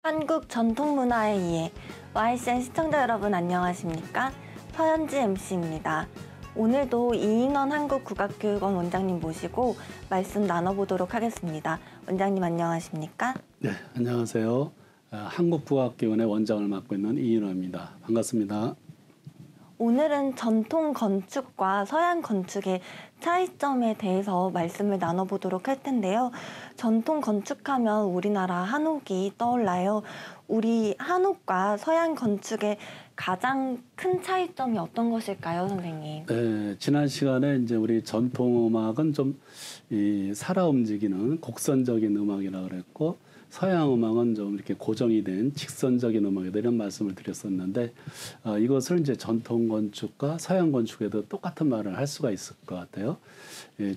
한국 전통문화의 이해, YCN 시청자 여러분 안녕하십니까? 서현지 MC입니다. 오늘도 이인원 한국국악교육원 원장님 모시고 말씀 나눠보도록 하겠습니다. 원장님 안녕하십니까? 네, 안녕하세요. 한국국악교육원의 원장을 맡고 있는 이인원입니다. 반갑습니다. 오늘은 전통 건축과 서양 건축의 차이점에 대해서 말씀을 나눠보도록 할 텐데요. 전통 건축하면 우리나라 한옥이 떠올라요. 우리 한옥과 서양 건축의 가장 큰 차이점이 어떤 것일까요, 선생님? 네, 지난 시간에 이제 우리 전통 음악은 좀 살아 움직이는 곡선적인 음악이라고 그랬고, 서양 음악은 좀 이렇게 고정이 된 직선적인 음악이다 이런 말씀을 드렸었는데, 이것을 이제 전통 건축과 서양 건축에도 똑같은 말을 할 수가 있을 것 같아요.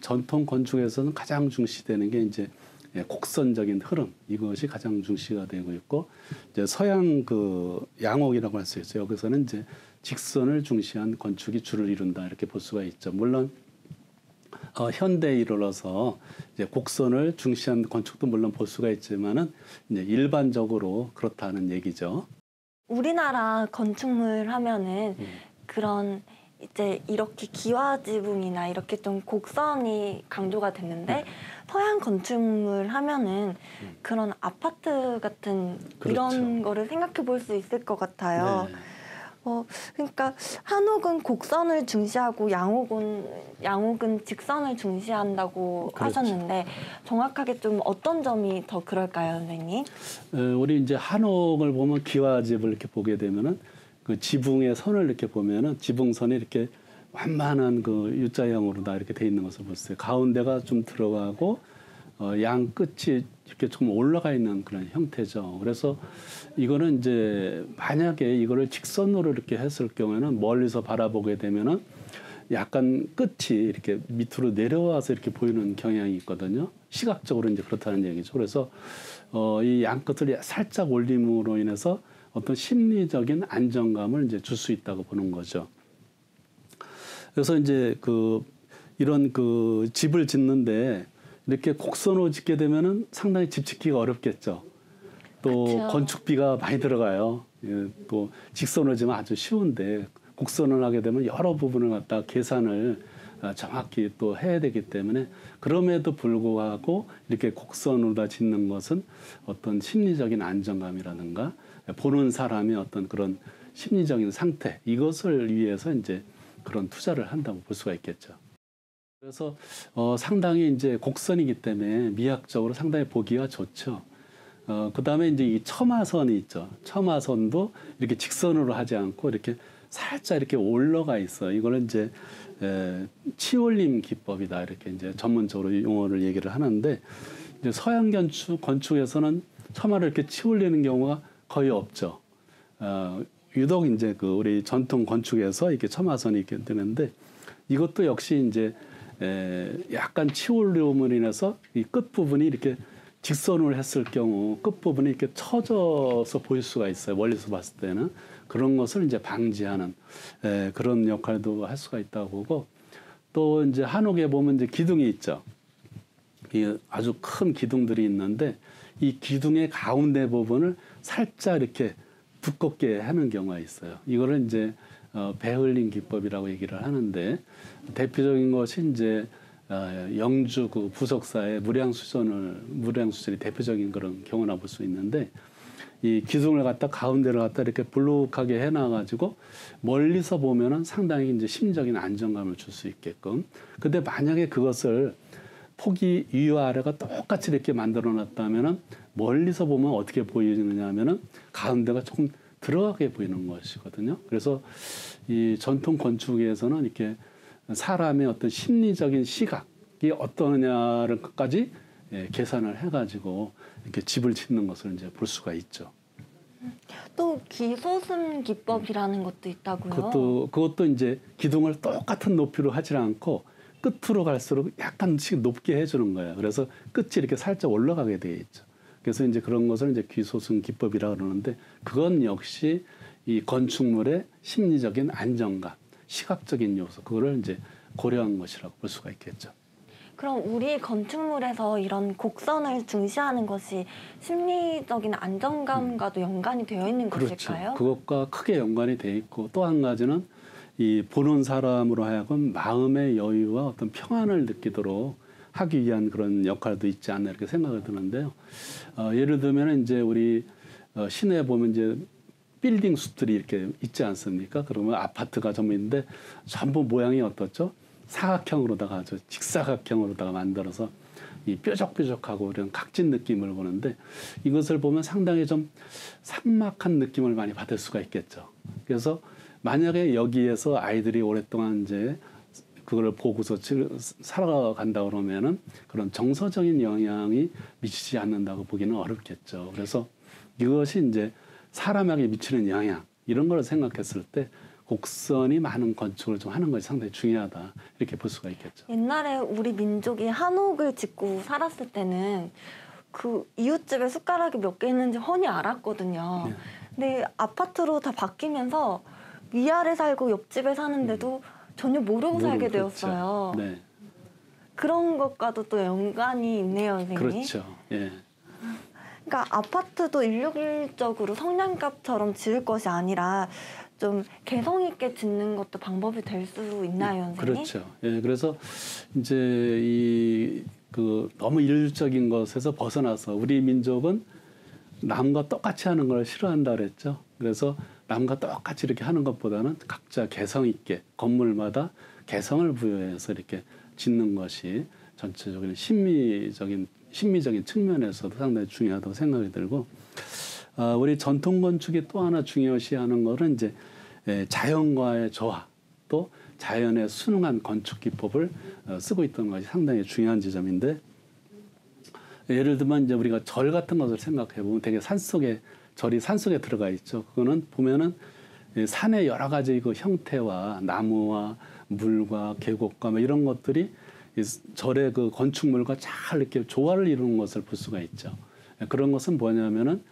전통 건축에서는 가장 중시되는 게 이제 곡선적인 흐름, 이것이 가장 중시가 되고 있고, 이제 서양 그 양옥이라고 할 수 있어요. 여기서는 이제 직선을 중시한 건축이 주를 이룬다 이렇게 볼 수가 있죠. 물론 현대에 이르러서 이제 곡선을 중시한 건축도 물론 볼 수가 있지만은 이제 일반적으로 그렇다는 얘기죠. 우리나라 건축물 하면은 그런 이제 이렇게 기와지붕이나 이렇게 좀 곡선이 강조가 됐는데 서양 건축물 하면은 그런 아파트 같은 그렇죠. 이런 거를 생각해 볼 수 있을 것 같아요. 네. 그러니까 한옥은 곡선을 중시하고 양옥은 직선을 중시한다고 그렇죠. 하셨는데 정확하게 좀 어떤 점이 더 그럴까요, 선생님? 우리 이제 한옥을 보면 기와집을 이렇게 보게 되면은 그 지붕의 선을 이렇게 보면은 지붕선이 이렇게 완만한 그 U자형으로 다 이렇게 돼 있는 것을 보세요. 가운데가 좀 들어가고 양 끝이 이렇게 좀 올라가 있는 그런 형태죠. 그래서 이거는 이제 만약에 이거를 직선으로 이렇게 했을 경우에는 멀리서 바라보게 되면은 약간 끝이 이렇게 밑으로 내려와서 이렇게 보이는 경향이 있거든요. 시각적으로 이제 그렇다는 얘기죠. 그래서 이 양 끝을 살짝 올림으로 인해서 어떤 심리적인 안정감을 이제 줄 수 있다고 보는 거죠. 그래서 이제 이런 집을 짓는데 이렇게 곡선으로 짓게 되면은 상당히 집 짓기가 어렵겠죠. 또 그쵸. 건축비가 많이 들어가요. 또 직선으로 지면 아주 쉬운데 곡선을 하게 되면 여러 부분을 갖다 계산을 정확히 또 해야 되기 때문에 그럼에도 불구하고 이렇게 곡선으로 다 짓는 것은 어떤 심리적인 안정감이라든가 보는 사람의 어떤 그런 심리적인 상태 이것을 위해서 이제 그런 투자를 한다고 볼 수가 있겠죠. 그래서 상당히 이제 곡선이기 때문에 미학적으로 상당히 보기가 좋죠. 그다음에 이제 이 처마선이 있죠. 처마선도 이렇게 직선으로 하지 않고 이렇게 살짝 이렇게 올라가 있어. 이거는 이제 치올림 기법이다 이렇게 이제 전문적으로 용어를 얘기를 하는데 이제 서양 건축에서는 처마를 이렇게 치올리는 경우가 거의 없죠. 유독 이제 우리 전통 건축에서 이렇게 처마선이 이렇게 되는데 이것도 역시 이제 약간 치올림으로 인해서 이 끝부분이 이렇게 직선을 했을 경우 끝부분이 이렇게 처져서 보일 수가 있어요. 멀리서 봤을 때는. 그런 것을 이제 방지하는 그런 역할도 할 수가 있다고 보고 또 이제 한옥에 보면 이제 기둥이 있죠. 이 아주 큰 기둥들이 있는데 이 기둥의 가운데 부분을 살짝 이렇게 두껍게 하는 경우가 있어요. 이거를 이제 베흘린 기법이라고 얘기를 하는데 대표적인 것이 이제 영주 그 부석사의 무량수전이 대표적인 그런 경우나 볼 수 있는데 이 기둥을 갖다 가운데를 갖다 이렇게 볼록하게 해놔가지고 멀리서 보면은 상당히 이제 심리적인 안정감을 줄 수 있게끔. 근데 만약에 그것을 폭이 위와 아래가 똑같이 이렇게 만들어놨다면은 멀리서 보면 어떻게 보이느냐면은 가운데가 조금 들어가게 보이는 것이거든요. 그래서 이 전통 건축에서는 이렇게 사람의 어떤 심리적인 시각이 어떠냐를까지 계산을 해가지고 이렇게 집을 짓는 것을 이제 볼 수가 있죠. 또 기소슴 기법이라는 것도 있다고요? 그것도 이제 기둥을 똑같은 높이로 하지 않고 끝으로 갈수록 약간씩 높게 해주는 거예요. 그래서 끝이 이렇게 살짝 올라가게 되어 있죠. 그래서 이제 그런 것을 이제 귀소승 기법이라고 그러는데 그건 역시 이 건축물의 심리적인 안정감, 시각적인 요소 그거를 이제 고려한 것이라고 볼 수가 있겠죠. 그럼 우리 건축물에서 이런 곡선을 중시하는 것이 심리적인 안정감과도 연관이 되어 있는 것일까요? 그렇죠. 그것과 크게 연관이 돼 있고 또 한 가지는 이 보는 사람으로 하여금 마음의 여유와 어떤 평안을 느끼도록 하기 위한 그런 역할도 있지 않나 이렇게 생각이 드는데요. 예를 들면 이제 우리 시내에 보면 이제 빌딩 숲들이 이렇게 있지 않습니까? 그러면 아파트가 좀 있는데 전부 모양이 어떻죠? 사각형으로다가 아주 직사각형으로다가 만들어서 이 뾰족뾰족하고 이런 각진 느낌을 보는데 이것을 보면 상당히 좀 삭막한 느낌을 많이 받을 수가 있겠죠. 그래서 만약에 여기에서 아이들이 오랫동안 이제 그걸 보고서 살아간다 그러면은 그런 정서적인 영향이 미치지 않는다고 보기는 어렵겠죠. 그래서 이것이 이제 사람에게 미치는 영향 이런 걸 생각했을 때 곡선이 많은 건축을 좀 하는 것이 상당히 중요하다 이렇게 볼 수가 있겠죠. 옛날에 우리 민족이 한옥을 짓고 살았을 때는 그 이웃집에 숟가락이 몇 개 있는지 훤히 알았거든요. 네. 근데 아파트로 다 바뀌면서 위아래 살고 옆집에 사는데도 전혀 모르고 살게 되었어요. 네. 그런 것과도 또 연관이 있네요, 선생님. 그렇죠. 예. 그러니까 아파트도 일률적으로 성냥갑처럼 지을 것이 아니라 좀 개성 있게 짓는 것도 방법이 될 수 있나요, 선생님? 그렇죠. 예, 그래서 이제 너무 일률적인 것에서 벗어나서 우리 민족은 남과 똑같이 하는 걸 싫어한다 그랬죠. 그래서 남과 똑같이 이렇게 하는 것보다는 각자 개성 있게 건물마다 개성을 부여해서 이렇게 짓는 것이 전체적인 심미적인 측면에서도 상당히 중요하다고 생각이 들고 우리 전통 건축이 또 하나 중요시하는 것은 이제 자연과의 조화 또 자연에 순응한 건축 기법을 쓰고 있던 것이 상당히 중요한 지점인데 예를 들면 이제 우리가 절 같은 것을 생각해 보면 되게 절이 산속에 들어가 있죠. 그거는 보면은 산의 여러 가지 그 형태와 나무와 물과 계곡과 뭐 이런 것들이 절의 그 건축물과 잘 이렇게 조화를 이루는 것을 볼 수가 있죠. 그런 것은 뭐냐면은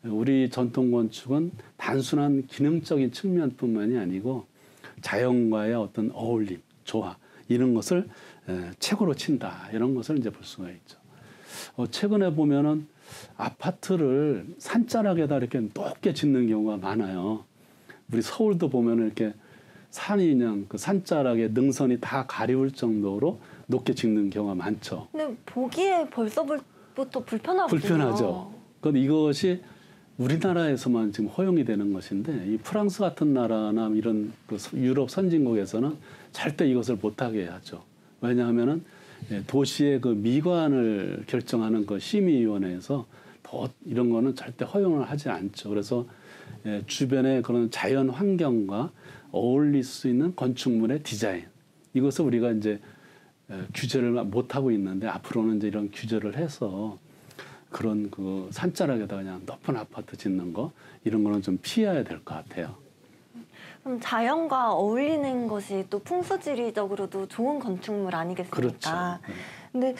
우리 전통 건축은 단순한 기능적인 측면뿐만이 아니고 자연과의 어떤 어울림, 조화 이런 것을 최고로 친다 이런 것을 이제 볼 수가 있죠. 최근에 보면은 아파트를 산자락에다 이렇게 높게 짓는 경우가 많아요. 우리 서울도 보면은 이렇게 산이 그냥 그 산자락에 능선이 다 가리울 정도로 높게 짓는 경우가 많죠. 근데 보기에 벌써부터 불편하거든요. 불편하죠. 그런데 이것이 우리나라에서만 지금 허용이 되는 것인데 이 프랑스 같은 나라나 이런 그 유럽 선진국에서는 절대 이것을 못하게 하죠. 왜냐하면은 도시의 그 미관을 결정하는 그 심의위원회에서 이런 거는 절대 허용을 하지 않죠. 그래서 주변의 그런 자연 환경과 어울릴 수 있는 건축물의 디자인 이것을 우리가 이제 규제를 못 하고 있는데 앞으로는 이제 이런 규제를 해서 그런 그 산자락에다 그냥 높은 아파트 짓는 거 이런 거는 좀 피해야 될 것 같아요. 그럼 자연과 어울리는 것이 또 풍수지리적으로도 좋은 건축물 아니겠습니까? 그렇죠. 근데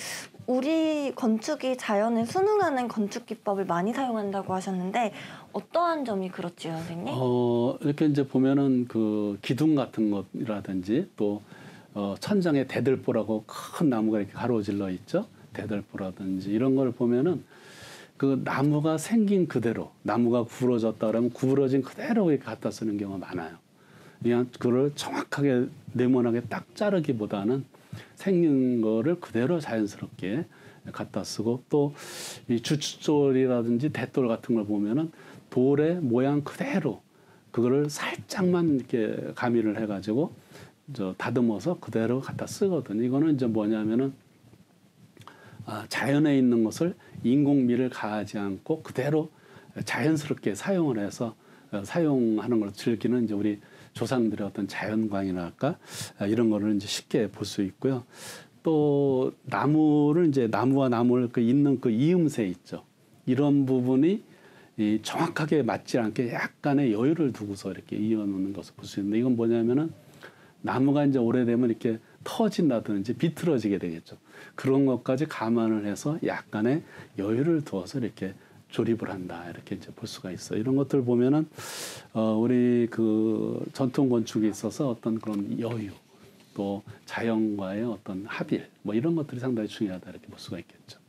우리 건축이 자연에 순응하는 건축 기법을 많이 사용한다고 하셨는데 어떠한 점이 그렇지요, 선생님? 이렇게 이제 보면은 그 기둥 같은 것이라든지 또 천장에 대들보라고 큰 나무가 이렇게 가로질러 있죠. 대들보라든지 이런 걸 보면은 그 나무가 생긴 그대로 나무가 구부러졌다 그러면 구부러진 그대로 이렇게 갖다 쓰는 경우가 많아요. 그냥 그걸 정확하게 네모나게 딱 자르기보다는 생긴 거를 그대로 자연스럽게 갖다 쓰고 또 이 주춧돌이라든지 대돌 같은 걸 보면은 돌의 모양 그대로 그거를 살짝만 이렇게 가미를 해가지고 다듬어서 그대로 갖다 쓰거든요. 이거는 이제 뭐냐면은 자연에 있는 것을 인공미를 가하지 않고 그대로 자연스럽게 사용을 해서 사용하는 걸 즐기는 이제 우리 조상들의 어떤 자연광이랄까 이런 거를 이제 쉽게 볼 수 있고요. 또 나무를 이제 나무와 나무를 잇는 그 이음새 있죠. 이런 부분이 정확하게 맞지 않게 약간의 여유를 두고서 이렇게 이어놓는 것을 볼 수 있는데 이건 뭐냐면은 나무가 이제 오래되면 이렇게 터진다든지 비틀어지게 되겠죠. 그런 것까지 감안을 해서 약간의 여유를 두어서 이렇게 조립을 한다 이렇게 이제 볼 수가 있어요. 이런 것들 보면은 우리 그 전통 건축에 있어서 어떤 그런 여유 또 자연과의 어떤 합일 뭐 이런 것들이 상당히 중요하다 이렇게 볼 수가 있겠죠.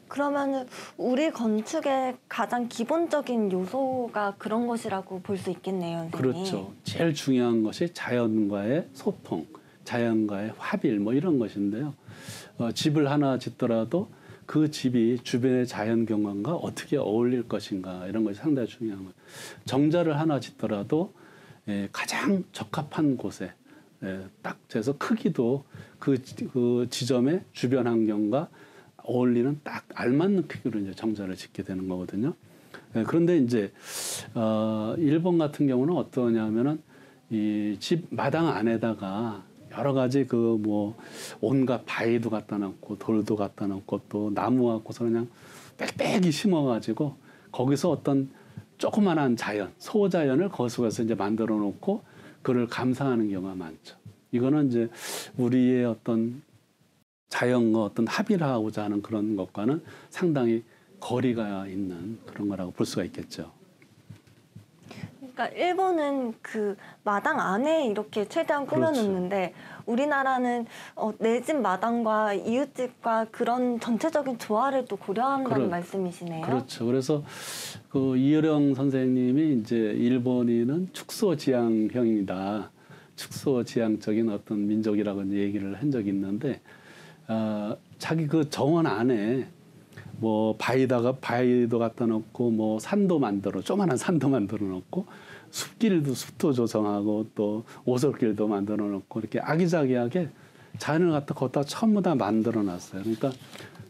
그러면은 우리 건축의 가장 기본적인 요소가 그런 것이라고 볼 수 있겠네요, 선생님. 그렇죠. 제일 중요한 것이 자연과의 소통, 자연과의 합일 뭐 이런 것인데요. 집을 하나 짓더라도 그 집이 주변의 자연 경관과 어떻게 어울릴 것인가 이런 것이 상당히 중요한 거예요. 정자를 하나 짓더라도 가장 적합한 곳에 딱 재서 크기도 그 지점의 주변 환경과 어울리는 딱 알맞는 크기로 이제 정자를 짓게 되는 거거든요. 그런데 이제 일본 같은 경우는 어떠냐면은 이 집 마당 안에다가 여러 가지 그 뭐 온갖 바위도 갖다 놓고 돌도 갖다 놓고 또 나무 갖고서 그냥 빽빽이 심어가지고 거기서 어떤 조그만한 자연, 소자연을 거기서 이제 만들어 놓고 그를 감상하는 경우가 많죠. 이거는 이제 우리의 어떤 자연과 어떤 합일하고자 하는 그런 것과는 상당히 거리가 있는 그런 거라고 볼 수가 있겠죠. 그러니까 일본은 그 마당 안에 이렇게 최대한 꾸며놓는데 우리나라는 내 집 마당과 이웃집과 그런 전체적인 조화를 또 고려한다는 말씀이시네요. 그렇죠. 그래서 그 이효령 선생님이 이제 일본인은 축소지향형이다. 축소지향적인 어떤 민족이라고 이제 얘기를 한 적이 있는데 자기 그 정원 안에 뭐 바위도 갖다 놓고 뭐 산도 조그만한 산도 만들어 놓고 숲도 조성하고 또 오솔길도 만들어 놓고 이렇게 아기자기하게 자연을 거기다 전부 다 만들어 놨어요. 그러니까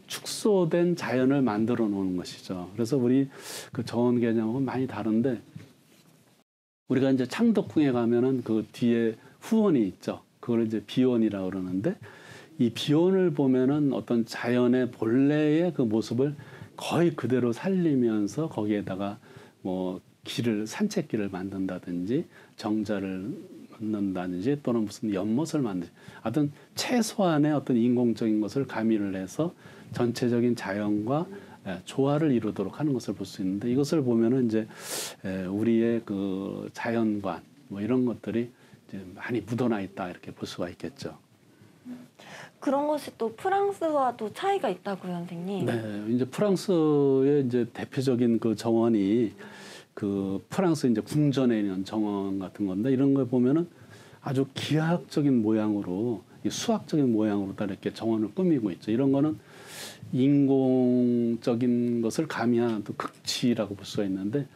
축소된 자연을 만들어 놓은 것이죠. 그래서 우리 그 정원 개념은 많이 다른데 우리가 이제 창덕궁에 가면은 그 뒤에 후원이 있죠. 그걸 이제 비원이라고 그러는데 이 비원을 보면은 어떤 자연의 본래의 그 모습을 거의 그대로 살리면서 거기에다가 뭐 산책길을 만든다든지 정자를 넣는다든지 또는 무슨 연못을 만든지 하여튼 최소한의 어떤 인공적인 것을 가미를 해서 전체적인 자연과 조화를 이루도록 하는 것을 볼 수 있는데 이것을 보면은 이제 우리의 그 자연관 뭐 이런 것들이 이제 많이 묻어나 있다 이렇게 볼 수가 있겠죠. 그런 것이 또 프랑스와도 차이가 있다고요, 선생님? 네, 이제 프랑스의 이제 대표적인 그 정원이 그 프랑스 이제 궁전에 있는 정원 같은 건데 이런 걸 보면은 아주 기하학적인 모양으로 수학적인 모양으로 다 이렇게 정원을 꾸미고 있죠. 이런 거는 인공적인 것을 가미한 또 극치라고 볼 수가 있는데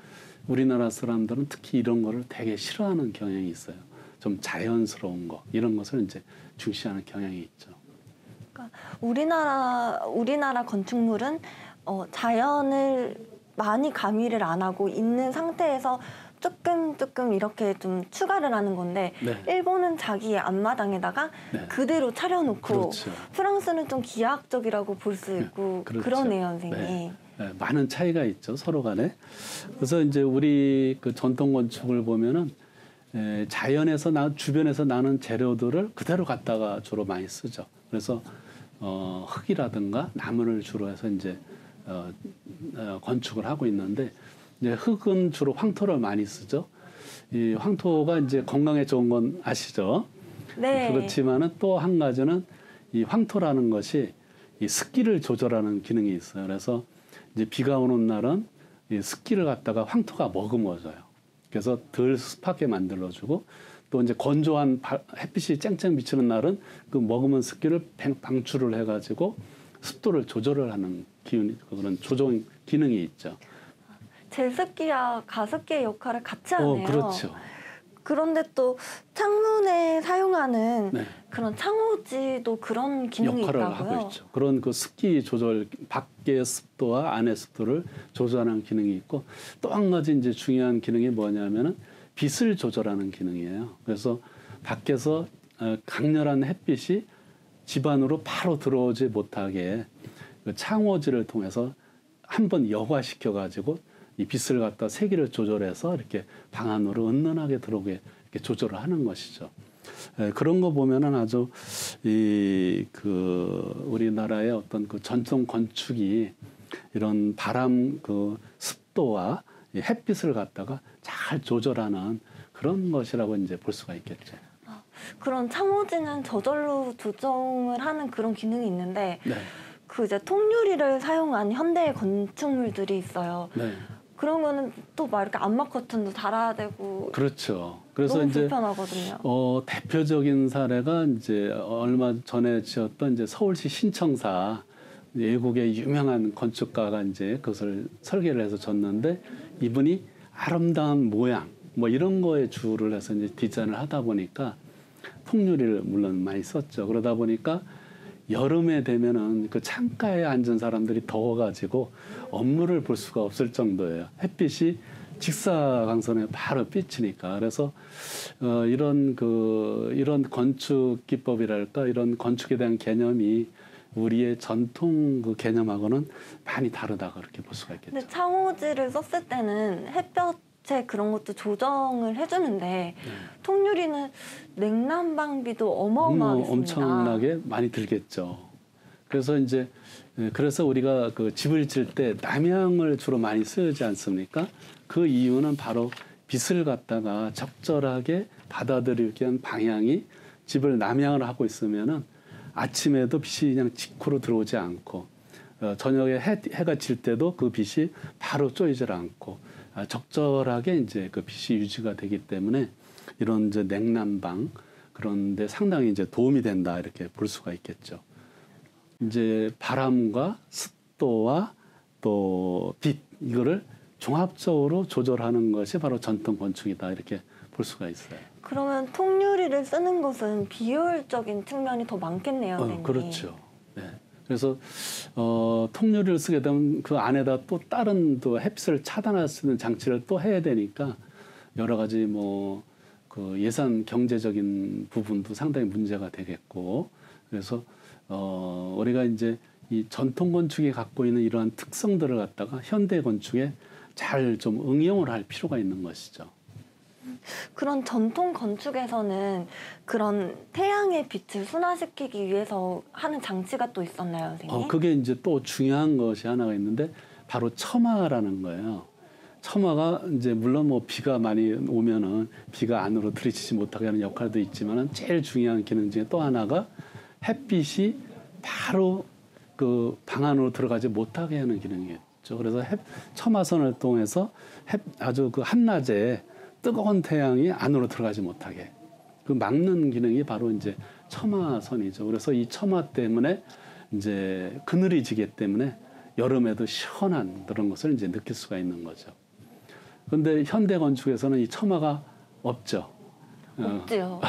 우리나라 사람들은 특히 이런 거를 되게 싫어하는 경향이 있어요. 좀 자연스러운 거 이런 것을 이제 중시하는 경향이 있죠. 그러니까 우리나라 건축물은 자연을 많이 가미를 안 하고 있는 상태에서 조금 이렇게 좀 추가를 하는 건데 네. 일본은 자기의 앞마당에다가 네. 그대로 차려놓고 그렇죠. 프랑스는 좀 기하학적이라고 볼 수 있고 그렇죠. 그러네요, 선생님. 네. 네, 많은 차이가 있죠 서로 간에. 그래서 이제 우리 그 전통 건축을 보면은 자연에서 주변에서 나는 재료들을 그대로 갖다가 주로 많이 쓰죠. 그래서 흙이라든가 나무를 주로 해서 이제 건축을 하고 있는데 이제 흙은 주로 황토를 많이 쓰죠. 이 황토가 이제 건강에 좋은 건 아시죠? 네. 그렇지만은 또 한 가지는 이 황토라는 것이 이 습기를 조절하는 기능이 있어요. 그래서 이제 비가 오는 날은 이 습기를 갖다가 황토가 머금어줘요. 그래서 덜 습하게 만들어주고 또 이제 건조한 햇빛이 쨍쨍 비치는 날은 그 머금은 습기를 방출을 해가지고 습도를 조절을 하는 그런 조정 기능이 있죠. 제습기와 가습기의 역할을 같이 하네요. 그렇죠. 그런데 또 창문에 사용하는 네. 그런 창호지도 그런 기능이 역할을 있다고요? 하고 있죠. 그런 그 습기 조절, 밖의 습도와 안의 습도를 조절하는 기능이 있고 또 한 가지 이제 중요한 기능이 뭐냐면은 빛을 조절하는 기능이에요. 그래서 밖에서 강렬한 햇빛이 집 안으로 바로 들어오지 못하게 그 창호지를 통해서 한번 여과시켜 가지고 이 빛을 갖다 세기를 조절해서 이렇게 방 안으로 은은하게 들어오게 이렇게 조절을 하는 것이죠. 그런 거 보면은 아주 우리나라의 어떤 그 전통 건축이 이런 바람 그 습도와 햇빛을 갖다가 잘 조절하는 그런 것이라고 이제 볼 수가 있겠죠. 그런 창호지는 저절로 조정을 하는 그런 기능이 있는데 네. 그 이제 통유리를 사용한 현대 건축물들이 있어요. 네. 그런 거는 또 막 이렇게 암막 커튼도 달아야 되고 그렇죠. 그래서 너무 이제 불편하거든요. 대표적인 사례가 이제 얼마 전에 지었던 이제 서울시 신청사 외국의 유명한 건축가가 이제 그것을 설계를 해서 졌는데 이분이 아름다운 모양 뭐 이런 거에 주를 해서 이제 디자인을 하다 보니까 통유리를 물론 많이 썼죠. 그러다 보니까 여름에 되면은 그 창가에 앉은 사람들이 더워가지고 업무를 볼 수가 없을 정도예요. 햇빛이 직사광선에 바로 비치니까. 그래서 이런 건축 기법이랄까 이런 건축에 대한 개념이 우리의 전통 그 개념하고는 많이 다르다 그렇게 볼 수가 있겠죠. 근데 창호지를 썼을 때는 햇볕에 그런 것도 조정을 해주는데 통유리는 냉난방비도 어마어마하겠습니다. 엄청나게 많이 들겠죠. 그래서 이제 그래서 우리가 그 집을 질 때 남향을 주로 많이 쓰지 않습니까? 그 이유는 바로 빛을 갖다가 적절하게 받아들이기 위한 방향이 집을 남향을 하고 있으면은 아침에도 빛이 그냥 직후로 들어오지 않고 저녁에 해가 질 때도 그 빛이 바로 쪼이질 않고 적절하게 이제 그 빛이 유지가 되기 때문에 이런 이제 냉난방 그런데 상당히 이제 도움이 된다 이렇게 볼 수가 있겠죠. 이제 바람과 습도와 또 빛 이거를 종합적으로 조절하는 것이 바로 전통 건축이다 이렇게 볼 수가 있어요. 그러면 통유리를 쓰는 것은 비효율적인 측면이 더 많겠네요, 선생님. 그렇죠. 네. 그래서 통유리를 쓰게 되면 그 안에다 또 다른 또 햇빛을 차단할 수 있는 장치를 또 해야 되니까 여러 가지 뭐 그 예산 경제적인 부분도 상당히 문제가 되겠고 그래서 우리가 이제 이 전통 건축이 갖고 있는 이러한 특성들을 갖다가 현대 건축에 잘 좀 응용을 할 필요가 있는 것이죠. 그런 전통 건축에서는 그런 태양의 빛을 순화시키기 위해서 하는 장치가 또 있었나요, 선생님? 그게 이제 또 중요한 것이 하나가 있는데 바로 처마라는 거예요. 처마가 이제 물론 뭐 비가 많이 오면은 비가 안으로 들이치지 못하게 하는 역할도 있지만은 제일 중요한 기능 중에 또 하나가 햇빛이 바로 그 방 안으로 들어가지 못하게 하는 기능이었죠. 그래서 처마선을 통해서 아주 그 한낮에 뜨거운 태양이 안으로 들어가지 못하게 그 막는 기능이 바로 이제 처마선이죠. 그래서 이 처마 때문에 이제 그늘이 지기 때문에 여름에도 시원한 그런 것을 이제 느낄 수가 있는 거죠. 그런데 현대 건축에서는 이 처마가 없죠. 없죠.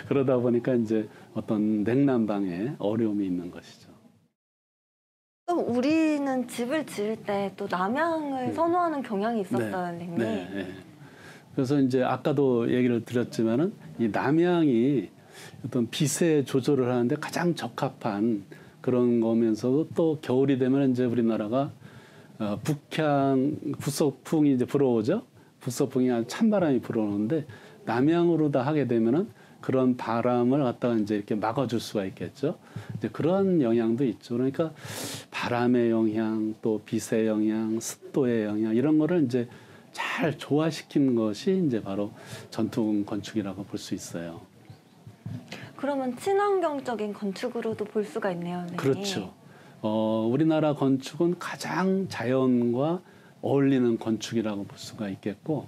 그러다 보니까 이제 어떤 냉난방에 어려움이 있는 것이죠. 또 우리는 집을 지을 때 또 남향을 선호하는 경향이 있었어요, 선생님. 네. 그래서 이제 아까도 얘기를 드렸지만은 이 남향이 어떤 빛의 조절을 하는데 가장 적합한 그런 거면서도 또 겨울이 되면 이제 우리나라가 북서풍이 이제 불어오죠. 북서풍이 찬바람이 불어오는데 남향으로 다 하게 되면은 그런 바람을 갖다가 이제 이렇게 막아줄 수가 있겠죠. 이제 그런 영향도 있죠. 그러니까 바람의 영향, 또 빛의 영향, 습도의 영향 이런 거를 이제 잘 조화시킨 것이 이제 바로 전통 건축이라고 볼 수 있어요. 그러면 친환경적인 건축으로도 볼 수가 있네요, 선생님. 그렇죠. 우리나라 건축은 가장 자연과 어울리는 건축이라고 볼 수가 있겠고,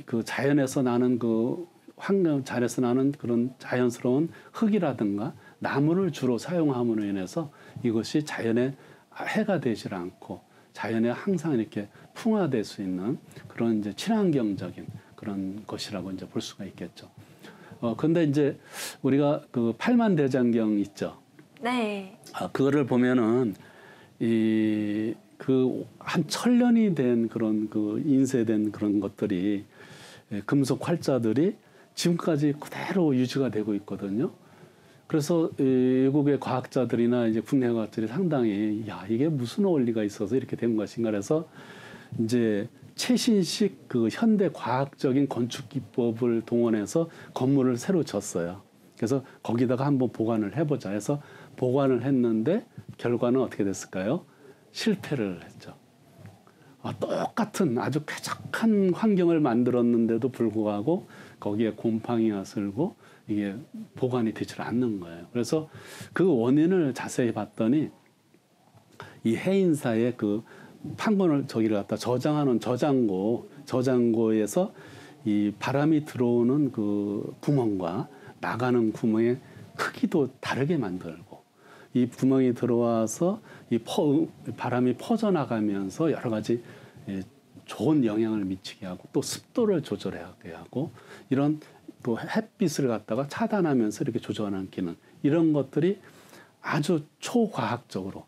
그 자연에서 나는 그 환경, 자연에서 나는 그런 자연스러운 흙이라든가 나무를 주로 사용함으로 인해서 이것이 자연에 해가 되질 않고 자연에 항상 이렇게 풍화될 수 있는 그런 이제 친환경적인 그런 것이라고 이제 볼 수가 있겠죠. 근데 이제 우리가 그 팔만대장경 있죠. 네. 그거를 보면은 그 한 천년이 된 그런 그 인쇄된 그런 것들이 금속 활자들이 지금까지 그대로 유지가 되고 있거든요. 그래서 외국의 과학자들이나 이제 국내 과학자들이 상당히 이게 무슨 원리가 있어서 이렇게 된 것인가 해서 이제 최신식 그 현대 과학적인 건축 기법을 동원해서 건물을 새로 졌어요. 그래서 거기다가 한번 보관을 해보자 해서 보관을 했는데 결과는 어떻게 됐을까요? 실패를 했죠. 똑같은 아주 쾌적한 환경을 만들었는데도 불구하고 거기에 곰팡이가 슬고 이게 보관이 되질 않는 거예요. 그래서 그 원인을 자세히 봤더니 이 해인사의 그 판본을 저기를 갖다 저장하는 저장고에서 이 바람이 들어오는 그 구멍과 나가는 구멍의 크기도 다르게 만들고 이 구멍이 들어와서 이 바람이 퍼져나가면서 여러 가지 좋은 영향을 미치게 하고 또 습도를 조절하게 하고 이런 또 햇빛을 갖다가 차단하면서 이렇게 조절하는 기능 이런 것들이 아주 초과학적으로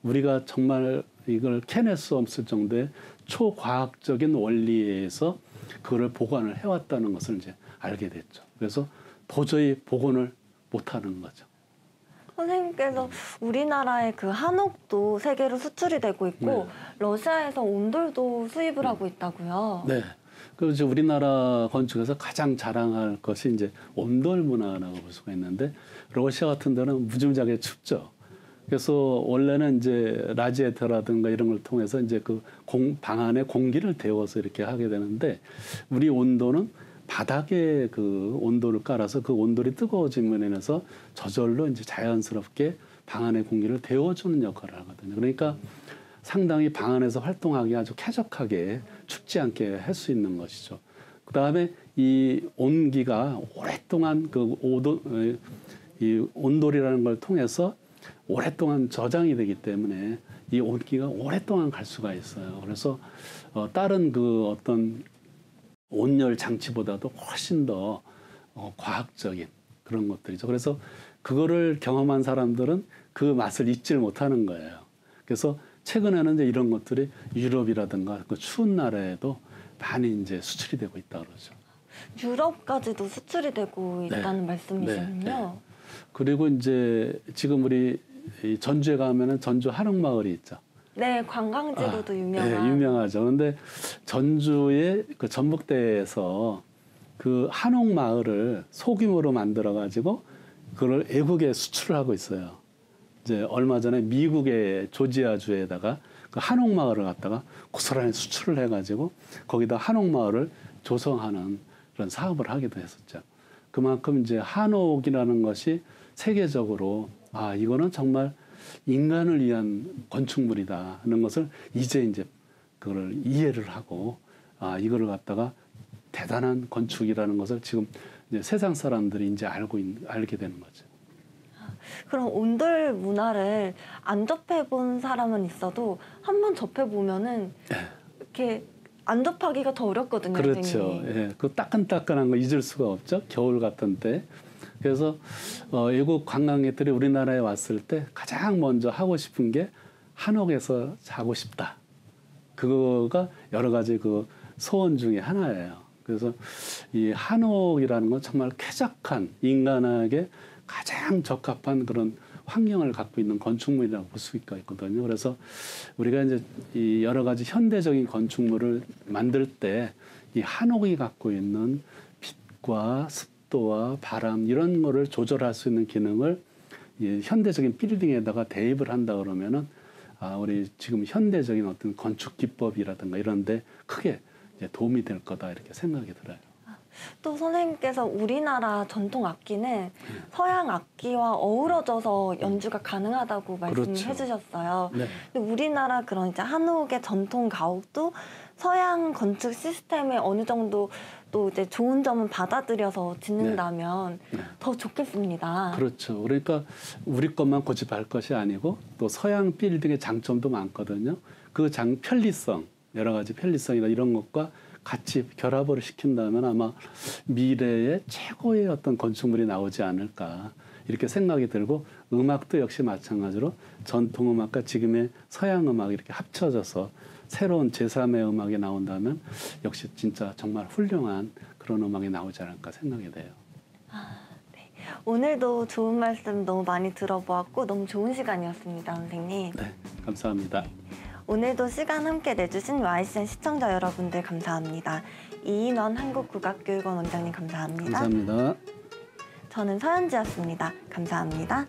우리가 정말 이걸 캐낼 수 없을 정도의 초과학적인 원리에 의해서 그거를 복원을 해왔다는 것을 이제 알게 됐죠. 그래서 도저히 복원을 못하는 거죠. 선생님께서 우리나라의 그 한옥도 세계로 수출이 되고 있고 네. 러시아에서 온돌도 수입을 하고 있다고요. 네. 그래서 우리나라 건축에서 가장 자랑할 것이 이제 온돌 문화라고 볼 수가 있는데 러시아 같은 데는 무지무지하게 춥죠. 그래서 원래는 이제 라지에터라든가 이런 걸 통해서 이제 그 방 안에 공기를 데워서 이렇게 하게 되는데 우리 온도는 바닥에 그 온도를 깔아서 그 온돌이 뜨거워짐으로 인해서 저절로 이제 자연스럽게 방 안의 공기를 데워주는 역할을 하거든요. 그러니까 상당히 방 안에서 활동하기 아주 쾌적하게 춥지 않게 할 수 있는 것이죠. 그 다음에 이 온기가 오랫동안 이 온돌이라는 걸 통해서 오랫동안 저장이 되기 때문에 이 온기가 오랫동안 갈 수가 있어요. 그래서 다른 그 어떤 온열 장치보다도 훨씬 더 과학적인 그런 것들이죠. 그래서 그거를 경험한 사람들은 그 맛을 잊질 못하는 거예요. 그래서 최근에는 이제 이런 것들이 유럽이라든가 그 추운 나라에도 많이 이제 수출이 되고 있다 그러죠. 유럽까지도 수출이 되고 있다는 네. 말씀이시군요. 네. 그리고 이제 지금 우리 전주에 가면은 전주 한옥마을이 있죠. 네, 관광지로도 유명한. 네, 유명하죠. 그런데 전주의 그 전북대에서 그 한옥마을을 소규모로 만들어 가지고 그걸 외국에 수출을 하고 있어요. 이제 얼마 전에 미국의 조지아주에다가 그 한옥마을을 갖다가 고스란히 수출을 해가지고 거기다 한옥마을을 조성하는 그런 사업을 하기도 했었죠. 그만큼 이제 한옥이라는 것이 세계적으로 이거는 정말 인간을 위한 건축물이다 하는 것을 이제 그걸 이해를 하고 이거를 갖다가 대단한 건축이라는 것을 지금 이제 세상 사람들이 이제 알게 되는 거죠. 그럼 온돌 문화를 안 접해본 사람은 있어도 한번 접해보면은 이렇게 안 접하기가 더 어렵거든요. 그렇죠. 선생님. 예, 그 따끈따끈한 거 잊을 수가 없죠. 겨울 같은 때. 그래서 외국 관광객들이 우리나라에 왔을 때 가장 먼저 하고 싶은 게 한옥에서 자고 싶다. 그거가 여러 가지 그 소원 중에 하나예요. 그래서 이 한옥이라는 건 정말 쾌적한 인간에게 가장 적합한 그런 환경을 갖고 있는 건축물이라고 볼 수가 있거든요. 그래서 우리가 이제 이 여러 가지 현대적인 건축물을 만들 때 이 한옥이 갖고 있는 빛과 습도와 바람 이런 거를 조절할 수 있는 기능을 이 현대적인 빌딩에다가 대입을 한다 그러면은 우리 지금 현대적인 어떤 건축 기법이라든가 이런데 크게 이제 도움이 될 거다 이렇게 생각이 들어요. 또 선생님께서 우리나라 전통 악기는 서양 악기와 어우러져서 연주가 가능하다고 말씀해 그렇죠. 주셨어요. 네. 근데 우리나라 그런 이제 한옥의 전통 가옥도 서양 건축 시스템에 어느 정도 또 이제 좋은 점은 받아들여서 짓는다면 더 좋겠습니다. 그렇죠. 그러니까 우리 것만 고집할 것이 아니고 또 서양 빌딩의 장점도 많거든요. 그 편리성, 여러 가지 편리성이나 이런 것과 같이 결합을 시킨다면 아마 미래의 최고의 어떤 건축물이 나오지 않을까 이렇게 생각이 들고 음악도 역시 마찬가지로 전통 음악과 지금의 서양 음악이 이렇게 합쳐져서 새로운 제3의 음악이 나온다면 역시 진짜 정말 훌륭한 그런 음악이 나오지 않을까 생각이 돼요. 네. 오늘도 좋은 말씀 너무 많이 들어보았고 너무 좋은 시간이었습니다, 선생님. 네, 감사합니다. 오늘도 시간 함께 내주신 YCN 시청자 여러분들 감사합니다. 이인원 한국국악교육원 원장님 감사합니다. 감사합니다. 저는 서현지였습니다. 감사합니다.